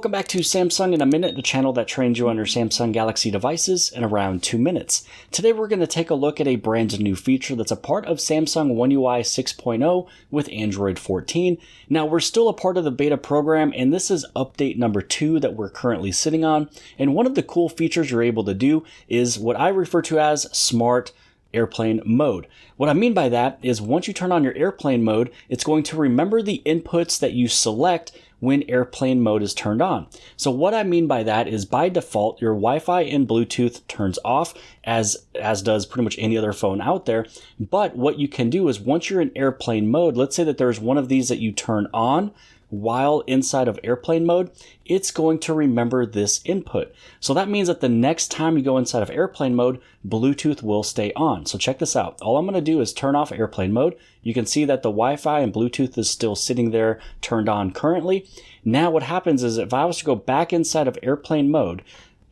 Welcome back to Samsung in a Minute, the channel that trains you on your Samsung Galaxy devices in around 2 minutes. Today we're going to take a look at a brand new feature that's a part of Samsung One UI 6.0 with Android 14. Now we're still a part of the beta program, and this is update number 2 that we're currently sitting on. And one of the cool features you're able to do is what I refer to as smart airplane mode. What I mean by that is once you turn on your airplane mode, it's going to remember the inputs that you select when airplane mode is turned on. So what I mean by that is by default, your Wi-Fi and Bluetooth turns off as does pretty much any other phone out there. But what you can do is once you're in airplane mode, let's say that there's one of these that you turn on while inside of airplane mode, it's going to remember this input. So that means that the next time you go inside of airplane mode, Bluetooth will stay on. So check this out. All I'm going to do is turn off airplane mode. You can see that the Wi-Fi and Bluetooth is still sitting there turned on currently. Now what happens is if I was to go back inside of airplane mode,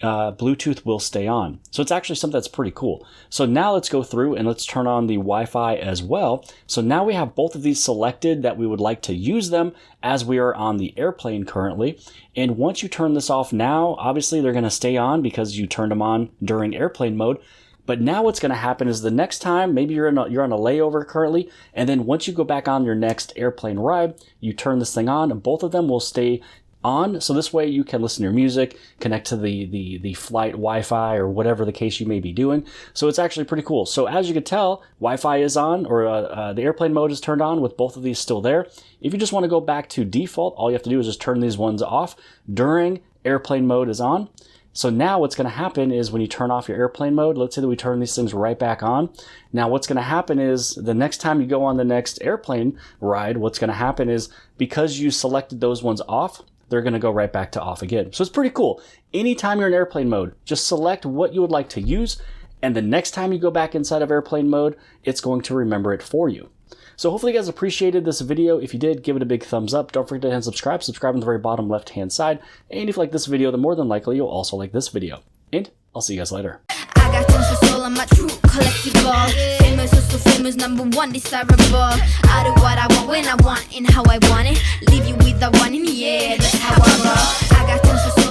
Bluetooth will stay on. So it's actually something that's pretty cool. So now let's go through and let's turn on the Wi-Fi as well. So now we have both of these selected that we would like to use them as we are on the airplane currently. And once you turn this off now, obviously they're going to stay on because you turned them on during airplane mode. But now what's going to happen is the next time, maybe you're on a layover currently, and then once you go back on your next airplane ride, you turn this thing on and both of them will stay on. So this way you can listen to your music, connect to the flight Wi-Fi or whatever the case you may be doing. So it's actually pretty cool. So as you can tell, Wi-Fi is on, or the airplane mode is turned on with both of these still there. If you just want to go back to default, all you have to do is just turn these ones off during airplane mode is on. So now what's going to happen is when you turn off your airplane mode, let's say that we turn these things right back on. Now what's going to happen is the next time you go on the next airplane ride, what's going to happen is because you selected those ones off, they're going to go right back to off again. So it's pretty cool. Anytime you're in airplane mode, just select what you would like to use, and the next time you go back inside of airplane mode, it's going to remember it for you. So hopefully you guys appreciated this video. If you did, give it a big thumbs up. Don't forget to hit subscribe. Subscribe on the very bottom left-hand side. And if you like this video, then more than likely you'll also like this video. And I'll see you guys later. I got tons of soul on my true collectible. Famous, so famous, #1 desirable. I do what I want when I want and how I want it. Leave you with the one in the air. That's how I roll. I got tons of